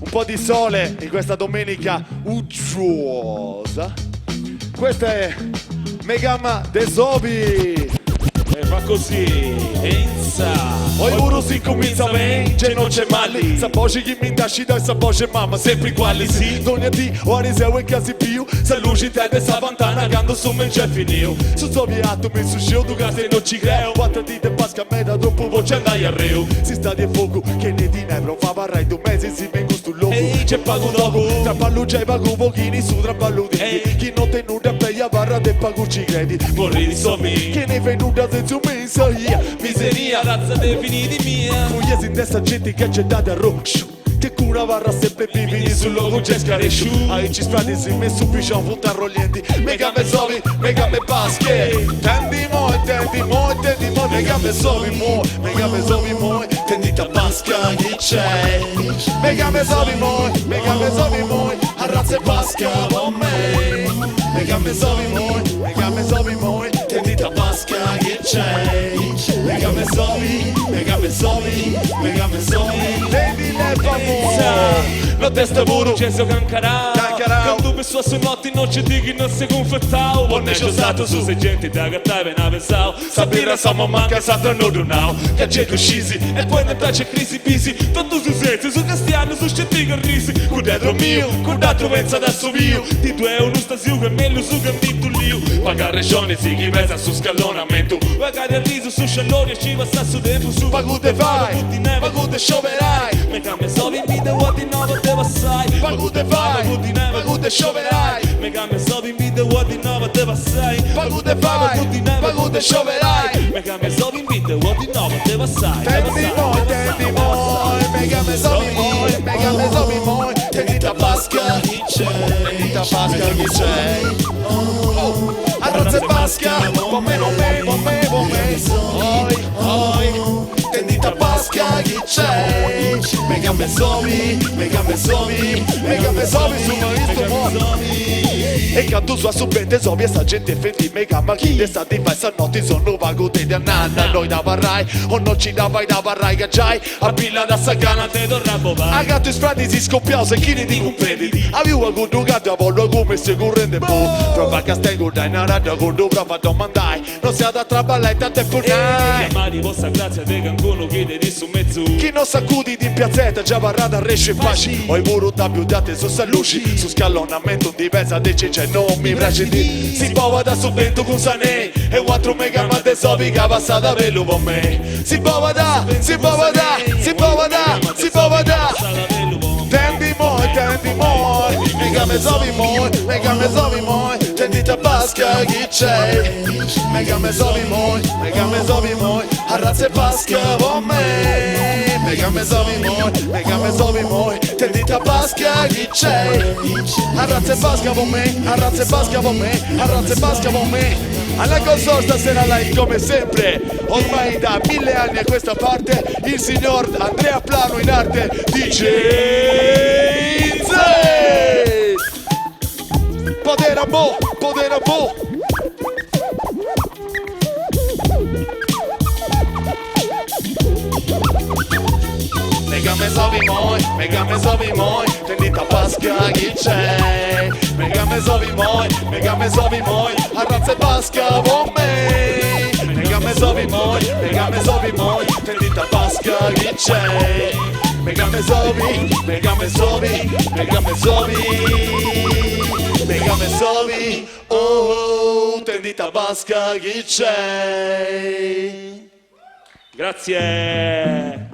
un po' di sole in questa domenica uggiosa. Questa è Megama De Zobi. E fa così, insa. Oi uru si comincia bene, c'è non c'è mali. Sa voce che mi dasci da sa voce mamma sempre quali sì. Dogna di ori se e casi più. Sa luci te de sa vantana quando su me c'è finito. Su soviato mi su scio du gaste non ci creo. Quattro dite pasca me da dopo voce andai a reo. Si sta di fuoco che ne di nebro fa varrai 2 mesi si vengo sto loco. Ehi c'è pago dopo. Tra pallu c'è pago pochini su tra pallu di. Chi non tenuta peia varra de pago ci credi. Vorrei di sommi. Che ne venuta senza un mese. Miseria, razza definiti mia. Pugliesi in testa gente che c'è data rosso. Che cura varrà sempre vividi sul logo c'è scaresciu. Aici strati si me subisce punta roglienti. Mega me zovi, mega me basche. Tendi moi, mega me zovi moi. Mega me zovi moi, tendi ta pasca chi c'è. Mega me zovi moi, arrazze pasca con me. Mega me zovi moi, tendi ta pasca chi c'è. Mega me zovi, tendi le famose. La testa puro Gesù cancarà. Quando penso a se notti non ci dico non si confettao. Buone c'è stato su se gente da gattare ne pensavo. Sapere insomma manca s'altro non donao. Che c'è uscisi e poi ne c'è crisi bisi. Tanto su senti, su castiano, su scettico risi. Con dentro mio, con d'altro pensa adesso mio. Di 2 euro stasio che meglio su che mi lio. Pagare regione si chi pesa su scallonamento. Pagare il riso su scellone e ci passa su tempo su. Pagute fai, pagute scioverai. Me cambia solo in vita vuoti nuovo te passai. Pagute fai, pagute scioverai. Me cambia solo in vita vuoti nuovo te passai. Pagute fai, pagute scioverai. Me cambia solo in vita vuoti nuovo te passai. Tendi moi, mega me zovi moi. Tendi ta pasca chi c'è. Tendi ta pasca chi c'è. Arrazze pasca, bombe. Oi, tendi ta pasca chi c'è. Mega me zovi su questo mondo. E canto su a subente zovi e sta gente fendi mega ma chi sta di fai sta notte sono vago te di annanna. Noi da varrai o non ci davai da varrai che giai. A pilla da sagana te torna bovai. A gatto sfrati si scoppiao se chi ne di comprenditi. Avevo a guardo gatto a vollo come se corrende boh. Prova che stengo dai una radio con dove prova a domandai. Non sia da traballare a tempo dai. Chiamati vostra grazia te che ancora chiede di su mezzo. Chi non s'accudi di piazzetta già varrà da resce facci. Ho i muro da più date su saluci. Su scallonamento di pezza de c'è non mi piace di. Si pova da subento con Sané. E 4 mega ma te sovi che passa da velo con me. Si pova da. Tendi moi, mega me zovi moi. Tendi ta pasca chi c'è. Mega me zovi moi, arrazze pasca con me. Mega me zovi moi, tendi ta pasca chi c'è. Arrazze pasca con me. Alla console stasera live come sempre. Ormai da 1000 anni a questa parte il signor Andrea Plano in arte DJ Zay. Poder amor. Mega me zovi moi, tendi ta pasca chi c'è. Mega me zovi moi, arrazze pasca con me. Mega me zovi moi, tendi ta pasca chi c'è. Mega me zovi, oh, tendi ta pasca chi c'è. Grazie.